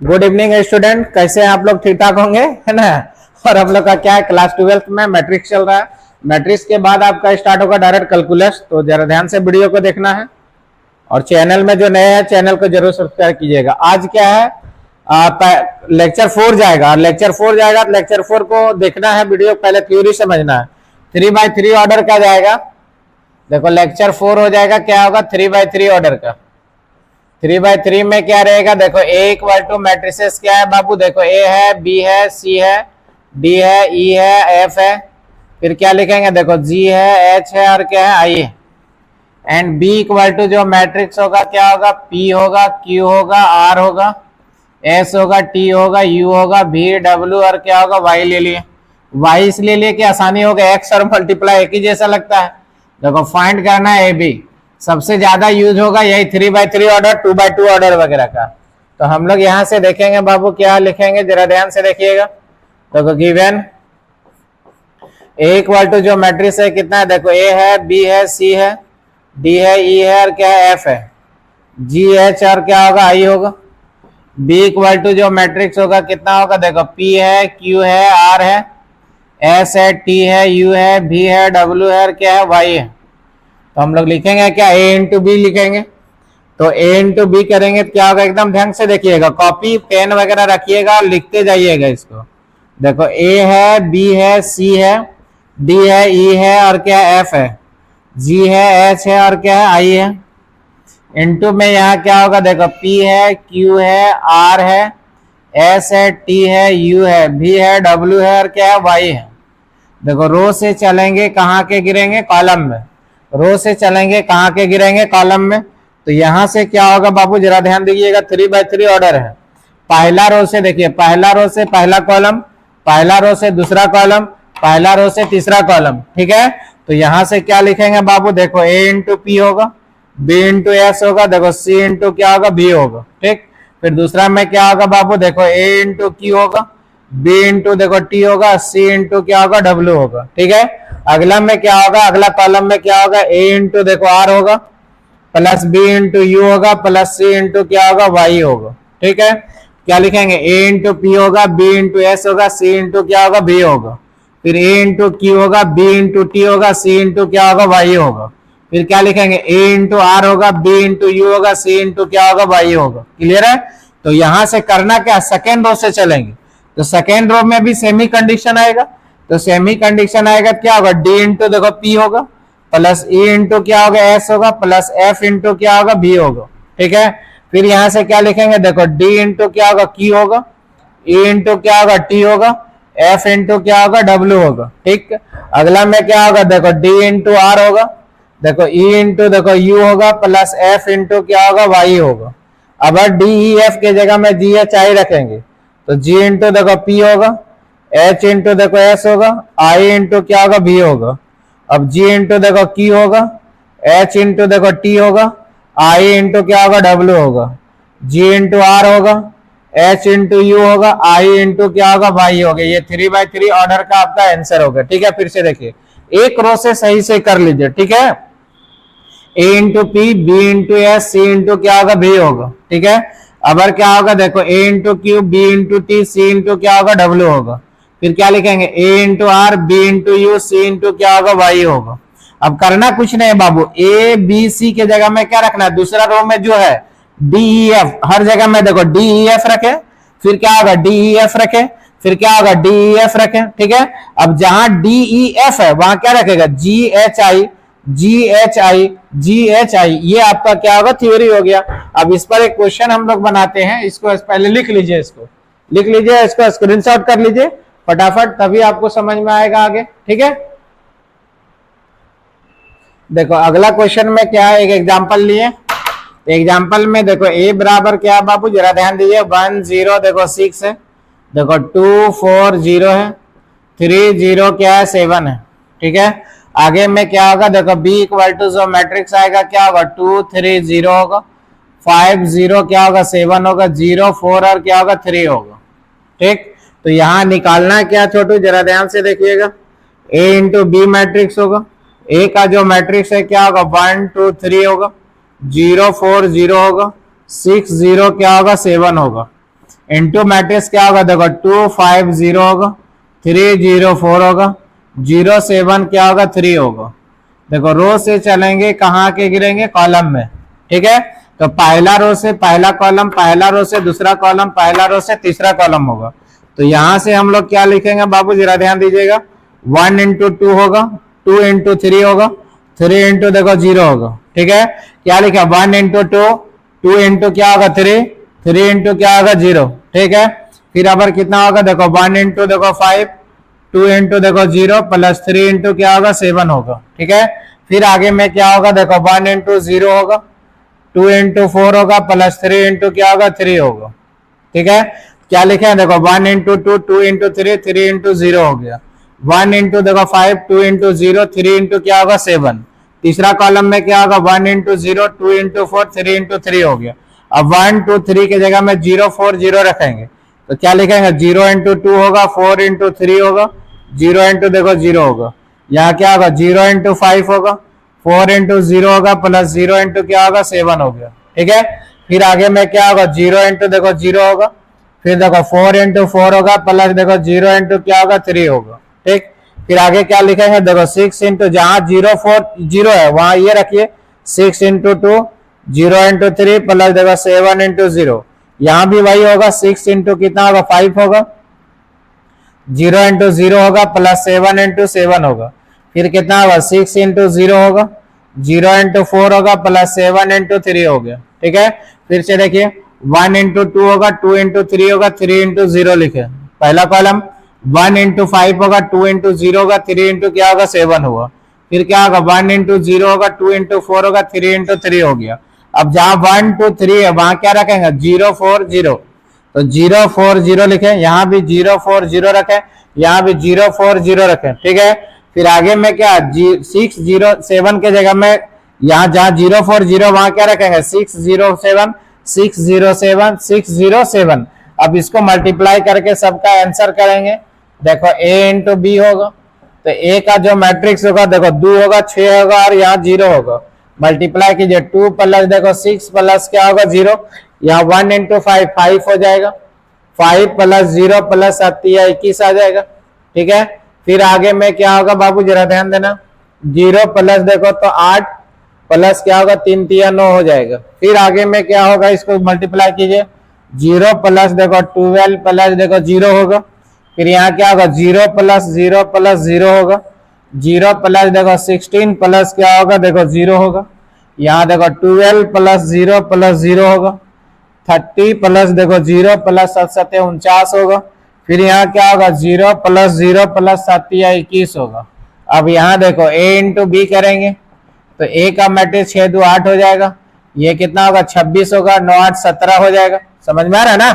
Good evening student, कैसे हैं आप लोग? ठीक ठाक होंगे, है ना। और हम लोग का क्या है, क्लास 12th में मैट्रिक्स चल रहा है। मैट्रिक्स के बाद आपका स्टार्ट होगा डायरेक्ट कैलकुलस, तो जरा ध्यान से वीडियो को देखना है। और चैनल में जो नए हैं चैनल को जरूर सब्सक्राइब कीजिएगा। आज क्या है, लेक्चर 4 जाएगा। लेक्चर 4 जाएगा तो लेक्चर 4 को देखना है वीडियो, पहले थ्योरी समझना है। 3x3 ऑर्डर का जाएगा। देखो लेक्चर 4 हो जाएगा, क्या होगा 3x3 ऑर्डर का। 3x3 में क्या रहेगा, देखो ए इक्वल टू मैट्रिसेस क्या है बाबू, देखो ए है, बी है, सी है, डी है, ई है, एफ है। फिर क्या लिखेंगे, देखो जी है, एच है और क्या है, आई है। एंड बी इक्वल टू जो मैट्रिक्स होगा क्या होगा, पी होगा, क्यू होगा, आर होगा, एस होगा, टी होगा, यू होगा, भी, डब्ल्यू और क्या होगा, वाई ले लिए। वाई इसलिए लिए कि आसानी होगा, एक्स और मल्टीप्लाई एक ही जैसा लगता है। देखो फाइंड करना है ए बी, सबसे ज्यादा यूज होगा यही 3x3 ऑर्डर, 2x2 ऑर्डर वगैरह का। तो हम लोग यहां से देखेंगे बाबू, क्या लिखेंगे जरा ध्यान से देखिएगा। देखो गिवन ए इक्वल टू जो मैट्रिक्स है कितना है, देखो ए है, बी है, सी है, डी है, ई है और क्या है, एफ है, जी एच और क्या होगा, आई होगा। बी इक्वल टू जो मैट्रिक्स होगा कितना होगा, देखो पी है, क्यू है, आर है, एस है, टी है, यू है, भी है, डब्ल्यू है और क्या है, वाई है। तो हम लोग लिखेंगे क्या, ए इंटू बी लिखेंगे। तो ए इंटू बी करेंगे तो क्या होगा, एकदम ध्यान से देखिएगा, कॉपी पेन वगैरह रखिएगा और लिखते जाइएगा इसको। देखो ए है, बी है, सी है, डी है, ई है और क्या है, एफ है, जी है, एच है और क्या है, आई है। इंटू में यहाँ क्या होगा, देखो पी है, क्यू है, आर है, एस है, टी है, यू है, भी है, डब्ल्यू है और क्या है, वाई है। देखो रो से चलेंगे कहाँ के गिरेंगे, कॉलम में। रो से चलेंगे कहाँ के गिरेंगे, कॉलम में। तो यहां से क्या होगा बाबू, जरा ध्यान दीजिएगा, 3x3 ऑर्डर है। पहला रो से देखिए, पहला रो से पहला कॉलम, पहला रो से दूसरा कॉलम, पहला रो से तीसरा कॉलम, ठीक है। तो यहां से क्या लिखेंगे बाबू, देखो ए इंटू पी होगा, बी इंटू एस होगा, देखो सी इंटू क्या होगा, बी होगा, ठीक। फिर दूसरा में क्या होगा बाबू, देखो ए इंटू क्यू होगा, बी इंटू देखो टी होगा, सी इंटू क्या होगा, डब्ल्यू होगा, ठीक है। अगला में क्या होगा, अगला कॉलम में क्या होगा, ए इंटू देखो आर होगा, प्लस बी इंटू यू होगा, प्लस सी इंटू क्या होगा, वाई होगा, ठीक है। क्या लिखेंगे, ए इंटू पी होगा, बी इंटू एस होगा, सी इंटू क्या होगा, बी होगा। फिर ए इंटू क्यू होगा, बी इंटू टी होगा, सी इंटू क्या होगा, वाई होगा। फिर क्या लिखेंगे, ए इंटू आर होगा, बी इंटू यू होगा, सी इंटू क्या होगा, वाई होगा। क्लियर है। तो यहां से करना क्या, सेकेंड रो से चलेंगे। तो सेकेंड रो में भी सेमी कंडीशन आएगा। तो सेमी कंडीशन आएगा क्या होगा, डी इंटू देखो पी होगा, प्लस ई इंटू क्या होगा, एस होगा, प्लस एफ इंटू क्या होगा, बी होगा, ठीक है। फिर यहां से क्या लिखेंगे, देखो डी इंटू क्या होगा, क्यू होगा, ई इंटू क्या होगा, टी होगा, एफ इंटू क्या होगा, डब्ल्यू होगा, ठीक। अगला में क्या होगा, देखो डी इंटू आर होगा, देखो ई इंटू देखो यू होगा, प्लस एफ इंटू क्या होगा, वाई होगा। अब डी ई एफ के जगह में जी एच आई रखेंगे, तो जी इंटू देखो पी होगा, एच इंटू देखो एस होगा, आई इंटू क्या होगा, बी होगा। अब जी इंटू देखो क्यू होगा, एच इंटू देखो टी होगा, आई इंटू क्या होगा, डब्ल्यू होगा। जी इंटू आर होगा, एच इंटू यू होगा, आई इंटू क्या होगा, वाई होगा। ये 3x3 ऑर्डर का आपका आंसर होगा, ठीक है। फिर से देखिए, एक रो से सही से कर लीजिए, ठीक है। A into P, B into S, C into क्या होगा, बी होगा, ठीक है। अब क्या होगा, देखो A into Q, B into T, C into क्या होगा, डब्ल्यू होगा। फिर क्या लिखेंगे, A into R, B into U, C into क्या होगा, वाई होगा। अब करना कुछ नहीं बाबू, ए बी सी के जगह में क्या रखना है, दूसरा रो में जो है डी ई एफ, हर जगह में देखो डी ई एफ रखे। फिर क्या होगा, डी ई एफ रखे, फिर क्या होगा, डी ई एफ रखे, ठीक है। अब जहां डी ई एफ है वहां क्या रखेगा, जी H I, ji H I, ji H I. ये आपका क्या होगा, थ्योरी हो गया। अब इस पर एक क्वेश्चन हम लोग बनाते हैं, इसको पहले लिख लीजिए, इसको लिख लीजिए, इसको स्क्रीनशॉट कर लीजिए फटाफट, तभी आपको समझ में आएगा आगे, ठीक है। देखो अगला क्वेश्चन में क्या है, एक एग्जांपल लिए। एग्जांपल में देखो ए बराबर क्या है बाबू, जरा ध्यान दीजिए, 1 0 देखो 6 है, देखो 2 4 0 है, 3 0 क्या है, 7 है, ठीक है। आगे में क्या होगा, देखो बी इक्वल टू जो मैट्रिक्स आएगा क्या होगा, 2 3 0 होगा, 5 0 क्या होगा, 7 होगा, 0 4 और क्या होगा, 3 होगा, ठीक। तो यहां निकालना क्या छोटू, जरा ध्यान से देखिएगा, ए इंटू बी मैट्रिक्स होगा, ए का जो मैट्रिक्स है क्या होगा, 1 2 3 होगा, 0 4 0 होगा, 6 0 क्या होगा, 7 होगा। इंटू मैट्रिक्स क्या होगा, देखो 2 5 0 होगा, 3 0 4 होगा, 0 7 क्या होगा 3 होगा। देखो रो से चलेंगे कहाँ के गिरेंगे, कॉलम में, ठीक है। तो पहला रो से पहला कॉलम, पहला रो से दूसरा कॉलम, पहला रो से तीसरा कॉलम होगा। तो यहां से हम लोग क्या लिखेंगे बाबू, जरा ध्यान दीजिएगा, 1 इंटू 2 होगा, 2 इंटू 3 होगा, 3 इंटू देखो 0 होगा, ठीक है। क्या लिखा, 1 इंटू 2, 2 इंटू क्या होगा 3, 3 इंटू क्या होगा 0, ठीक है। फिर अबर कितना होगा, देखो 1 इंटू देखो 5, 2 इंटू देखो 0 प्लस 3 इंटू क्या होगा 7 होगा, ठीक है। फिर आगे में क्या होगा, देखो 1 इंटू 0 होगा, 2 इंटू 4 होगा प्लस 3 इंटू क्या होगा 3 होगा, ठीक है। क्या लिखे हैं, देखो 1 इंटू 2, 2 इंटू 3, 3 इंटू 0 हो गया, 1 इंटू देखो 5, 2 इंटू 0, 3 इंटू क्या होगा 7। तीसरा कॉलम में क्या होगा, 1 इंटू 0, 2 इंटू 4, 3 इंटू 3 हो गया। अब 1 2 3 की जगह में 0 4 0 रखेंगे, तो क्या लिखेंगे, 0 इंटू 2 होगा, 4 इंटू 3 होगा, 0 इंटू देखो 0 होगा। यहाँ क्या होगा, 0 इंटू 5 होगा, 4 इंटू 0 होगा प्लस 0 इंटू क्या होगा 7 हो गया, ठीक है। फिर आगे में क्या होगा, 0 इंटू देखो 0 होगा, फिर देखो 4 इंटू 4 होगा प्लस देखो 0 इंटू क्या होगा 3 होगा, ठीक। फिर आगे क्या लिखेंगे, देखो 6 इंटू, जहां 0 4 0 है वहां ये रखिए, 6 इंटू 2, 0 इंटू 3 प्लस देखो 7 इंटू 0, यहां भी वही होगा, 6 इंटू कितना होगा 5 होगा, 0 इंटू 0 होगा प्लस 7 इंटू 7 होगा। फिर कितना होगा, 6 इंटू 0 होगा, 0 इंटू 4 होगा प्लस 7 इंटू 3 हो गया, ठीक है। फिर से देखिए 1 इंटू 2 होगा, 2 इंटू 3 होगा, 3 इंटू 0 लिखे पहला कॉलम, 1 इंटू 5 होगा, 2 इंटू 0 होगा, 3 इंटू क्या होगा 7 होगा। फिर क्या होगा, 1 इंटू 0 होगा, 2 इंटू 4 होगा, 3 इंटू 3 हो गया। अब जहां 1 2 3 है वहां क्या रखेंगे, 0 4 0, तो 0 4 0 लिखे, यहाँ भी 0 4 0 रखे, यहाँ भी 0 4 0 रखे, ठीक है। फिर आगे में क्या, 6 0 7 के जगह में यहाँ जहां 0 4 0 वहां क्या रखेंगे, 6 0 7 6 0 7 6 0 7। अब इसको मल्टीप्लाई करके सबका आंसर करेंगे, देखो a इंटू बी होगा, तो a का जो मैट्रिक्स होगा देखो 2 होगा, 6 होगा और यहाँ 0 होगा। मल्टीप्लाई कीजिए, 2 प्लस देखो 6 प्लस क्या होगा 0, यहाँ 1 इंटू 5 5 हो जाएगा, 5 प्लस 0 प्लस 7 21 आ जाएगा, ठीक है। फिर आगे में क्या होगा बाबू, जरा ध्यान देना, 0 प्लस देखो तो 8 प्लस क्या होगा 3 3 9 हो जाएगा। फिर आगे में क्या होगा, इसको मल्टीप्लाई कीजिए, 0 प्लस देखो 12 प्लस देखो 0 होगा। फिर यहाँ क्या होगा, 0 प्लस 0 प्लस 0 होगा, 0 प्लस देखो 16 प्लस क्या होगा देखो 0 होगा। यहाँ देखो 12 प्लस 0 प्लस 0 होगा, 30 प्लस देखो 0 प्लस 7 49 होगा। फिर यहाँ क्या होगा, 0 प्लस 0 प्लस 7 21 होगा। अब यहाँ देखो a इंटू बी करेंगे, तो a का मैट्रिक्स 6 2 8 हो जाएगा, ये कितना होगा 26 होगा, 9 8 17 हो जाएगा। समझ में आ रहा है ना,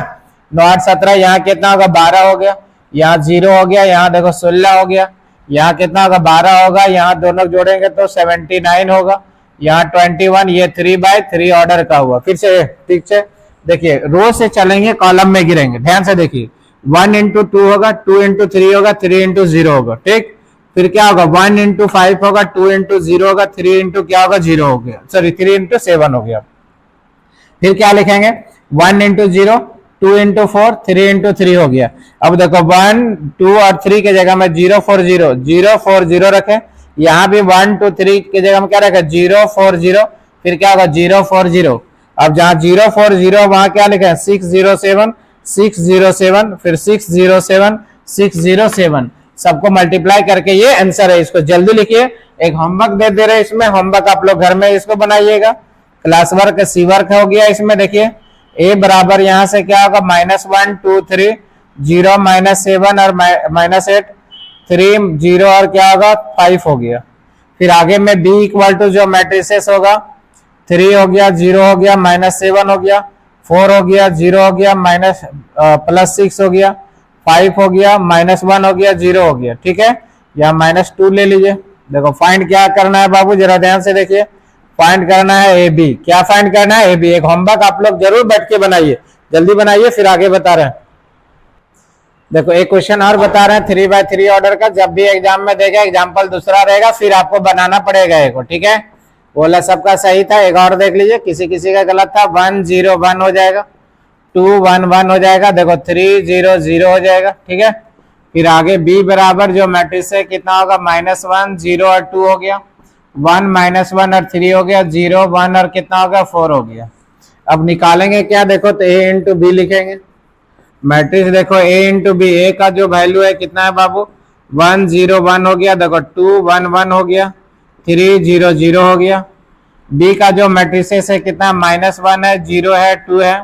9 8 17, यहाँ कितना होगा 12 हो गया, यहाँ 0 हो गया, यहाँ देखो 16 हो गया, यहाँ कितना होगा 12 होगा, यहाँ दोनों जोड़ेंगे तो 79 होगा, यहाँ 21, ये 3/3 ऑर्डर का हुआ। फिर से ठीक से देखिए, रो से चलेंगे कॉलम में गिरेंगे, ध्यान से देखिए, 1 इंटू 2 होगा, 2 इंटू 3 होगा, 3 इंटू 0 होगा, ठीक। फिर क्या होगा, 1 इंटू 5 होगा, 2 इंटू 0 होगा, 3 इंटू क्या होगा 0 हो गया, सॉरी 3 इंटू 7 हो गया। फिर क्या लिखेंगे, 1 इंटू 0, 2 इंटू 4, 3 इंटू 3 हो गया। अब देखो 1 2 और 3 के जगह में 0 4 0 0 4 0 रखें, यहाँ भी 1 2 3 के जगह में क्या रखे 0 4 0, फिर क्या होगा 0 4 0। अब जहाँ 0 4 0 वहां क्या लिखे 6 0 7 6 0 7, फिर 6 0 7 6 0 7, सबको मल्टीप्लाई करके ये आंसर है। इसको जल्दी लिखिए, एक होमवर्क दे रहे हैं, इसमें होमवर्क आप लोग घर में इसको बनाइएगा, क्लास वर्क सी वर्क हो गया। इसमें देखिए a बराबर यहाँ से क्या होगा -1 2 3 0 -7 और -8 3 0 और क्या होगा 5 हो गया। फिर आगे में b इक्वल टू जो मैट्रिसेस होगा 3 हो गया, 0 हो गया, -7 हो गया, 4 हो गया, 0 हो गया, +6 हो गया, 5 हो गया, -1 हो गया, 0 हो गया, ठीक है। या -2 ले लीजिए। देखो फाइंड क्या करना है बाबू, जरा ध्यान से देखिए, फाइंड करना है ए बी। क्या फाइंड करना है, ए बी। एक होमवर्क आप लोग जरूर बैठ के बनाइए, जल्दी बनाइए, फिर आगे बता रहे हैं। देखो एक क्वेश्चन और बता रहे हैं 3/3 ऑर्डर का, जब भी एग्जाम में देगा एग्जाम्पल दूसरा रहेगा, फिर आपको बनाना पड़ेगा एक, ठीक है। बोला सबका सही था, एक और देख लीजिए, किसी किसी का गलत था। 1 0 1 हो जाएगा, 2 1 1 हो जाएगा, देखो 3 0 0 हो जाएगा, ठीक है। फिर आगे b बराबर जो मैट्रिक्स है कितना होगा, -1 0 और 2 हो गया, 1 -1 और 3 हो गया, 0 1 और कितना हो गया 4 हो गया। अब निकालेंगे क्या, देखो तो a इंटू बी लिखेंगे, मैट्रिक्स देखो a इंटू बी, ए का जो वैल्यू है कितना है बाबू 1 0 1 हो गया, देखो 2 1 1 हो गया, 3 0 0 हो गया। b का जो मैट्रिक्स है कितना -1 है, 0 है, 2 है,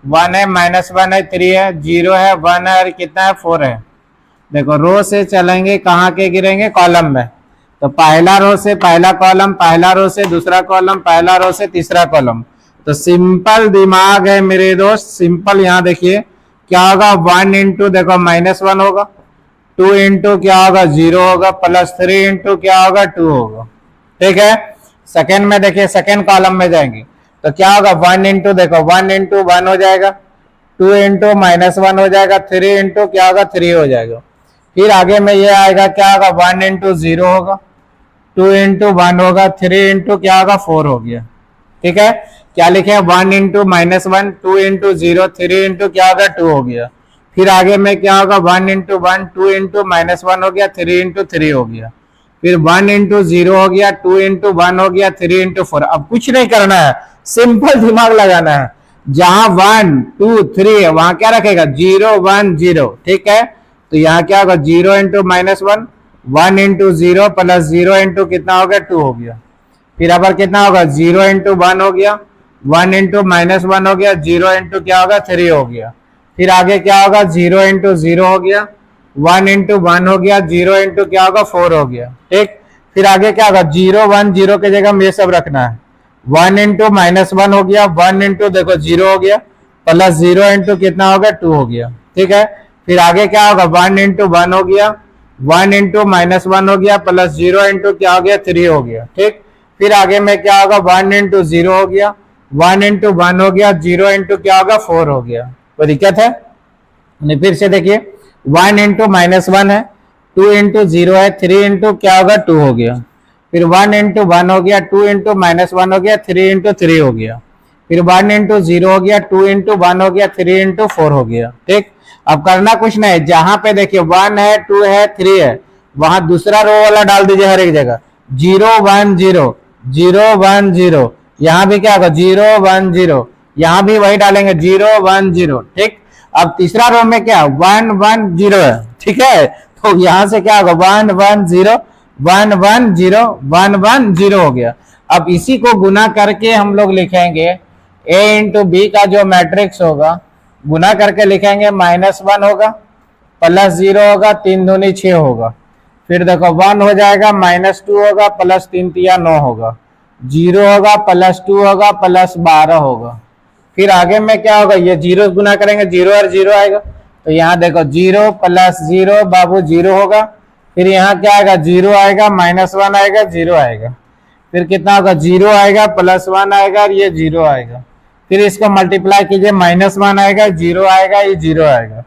1 है, -1 है, 3 है, 0 है, 1 है और कितना है 4 है। देखो रो से चलेंगे, कहाँ के गिरेंगे, कॉलम में। तो पहला रो से पहला कॉलम, पहला रो से दूसरा कॉलम, पहला रो से तीसरा कॉलम। तो सिंपल दिमाग है मेरे दोस्त, सिंपल। यहाँ देखिए क्या होगा, 1 इंटू देखो -1 होगा, 2 इंटू क्या होगा 0 होगा, +3 इंटू क्या होगा 2 होगा, ठीक है। सेकेंड में देखिए, सेकेंड कॉलम में जाएंगे तो क्या होगा, 1 इंटू देखो 1 इंटू 1 हो जाएगा, 2 इंटू -1 हो जाएगा, 3 इंटू क्या होगा 3 हो जाएगा। फिर आगे में ये आएगा क्या होगा, 1 इंटू 0 होगा, 2 इंटू 1 होगा, 3 इंटू क्या होगा 4 हो गया, ठीक है। क्या लिखे, 1 इंटू -1, 2 इंटू 0, 3 इंटू क्या होगा 2 हो गया। फिर आगे में क्या होगा, 1 इंटू 1, 2 इंटू -1 हो गया, 3 इंटू 3 हो गया। फिर 1 इंटू 0 हो गया, 2 इंटू 1 हो गया, 3 इंटू 4। अब कुछ नहीं करना है, सिंपल दिमाग लगाना है। जहां 1 2 3 है वहां क्या रखेगा, 0 1 0, ठीक है। तो यहाँ क्या होगा, 0 इंटू -1, 1 इंटू 0 प्लस 0 इंटू कितना हो गया 2 हो गया। फिर अब कितना होगा, 0 इंटू 1 हो गया, 1 इंटू -1 हो गया, 0 इंटू क्या होगा 3 हो गया। फिर आगे क्या होगा, 0 इंटू 0 हो गया, 1 इंटू 1 हो गया, 0 इंटू क्या होगा 4 हो गया, ठीक। फिर आगे क्या होगा, 0 1 0 की जगह ये सब रखना है। 1 इंटू -1 हो गया, 1 इंटू देखो 0 हो गया, प्लस 0 इंटू कितना हो गया 2 हो गया, ठीक है। फिर आगे क्या होगा, 1 इंटू 1 हो गया, 1 इंटू -1 हो गया, प्लस 0 इंटू क्या हो गया 3 हो गया, ठीक। फिर आगे में क्या होगा, 1 इंटू 0 हो गया, 1 इंटू 1 हो गया, 0 इंटू क्या होगा 4 हो गया। कोई दिक्कत है नहीं। फिर से देखिए, 1 इंटू -1 है, 2 इंटू 0 है, 3 इंटू क्या होगा 2 हो गया। फिर 1 इंटू 1 हो गया, 2 इंटू -1 हो गया, 3 इंटू 3 हो गया। फिर 1 इंटू 0 हो गया, 2 इंटू 1 हो गया, 3 इंटू 4 हो गया, ठीक। अब करना कुछ नहीं, जहां पे देखिए 1 है, 2 है, 3 है, वहां दूसरा रो वाला डाल दीजिए हर एक जगह, 0 1 0 0 1 0। यहाँ भी क्या होगा, 0 1 0, यहाँ भी वही डालेंगे 0 1 0, ठीक। अब तीसरा रो में क्या 1 1 0 है, ठीक है। तो यहां से क्या होगा, 1 1 0 1 1 0 1 1 0 हो गया। अब इसी को गुना करके हम लोग लिखेंगे a इंटू बी का जो मैट्रिक्स होगा, गुना करके लिखेंगे, -1 होगा, +0 होगा, 3 दूनी 6 होगा। फिर देखो 1 हो जाएगा, -2 होगा, +3 3 9 होगा, 0 होगा, +2 होगा, +12 होगा। फिर आगे में क्या होगा, ये 0 गुना करेंगे, 0 और 0 आएगा। तो यहाँ देखो 0 + 0 बाबू 0 होगा। फिर यहाँ क्या आएगा, 0 आएगा, -1 आएगा, 0 आएगा। फिर कितना होगा, 0 आएगा, +1 आएगा और ये 0 आएगा। फिर इसको मल्टीप्लाई कीजिए, -1 आएगा, 0 आएगा, ये 0 आएगा।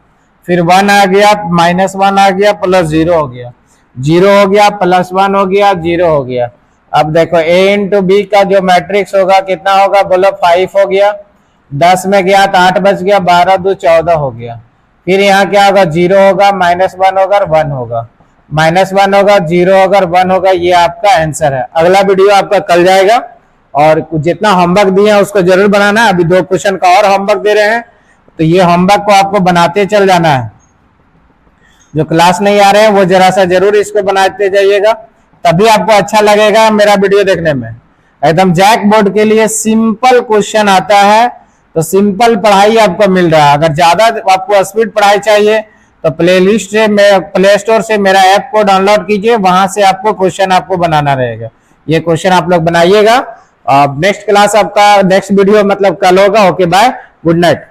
फिर 1 आ गया, -1 आ गया, +0 हो गया, 0 हो गया, +1 हो गया, 0 हो गया। अब देखो a इंटू बी का जो मैट्रिक्स होगा कितना होगा, बोलो 5 हो गया, 10 में गया तो 8 बच गया, 12 2 14 हो गया। फिर यहाँ क्या होगा, 0 होगा, -1 होगा और 1 होगा, -1 होगा, 0 होगा और 1 होगा। ये आपका आंसर है। अगला वीडियो आपका कल जाएगा और जितना होमवर्क दिए हैं उसको जरूर बनाना है। अभी 2 क्वेश्चन का और होमवर्क दे रहे हैं, तो ये होमवर्क को आपको बनाते चल जाना है। जो क्लास नहीं आ रहे हैं वो जरा सा जरूर इसको बनाते जाइएगा, तभी आपको अच्छा लगेगा मेरा वीडियो देखने में। एकदम जैक बोर्ड के लिए सिंपल क्वेश्चन आता है, तो सिंपल पढ़ाई आपको मिल रहा है। अगर ज्यादा आपको स्पीड पढ़ाई चाहिए तो प्लेलिस्ट से, प्ले स्टोर से मेरा ऐप को डाउनलोड कीजिए, वहां से आपको क्वेश्चन आपको बनाना रहेगा। ये क्वेश्चन आप लोग बनाइएगा। नेक्स्ट क्लास आपका, नेक्स्ट वीडियो मतलब कल होगा। Okay bye, good night.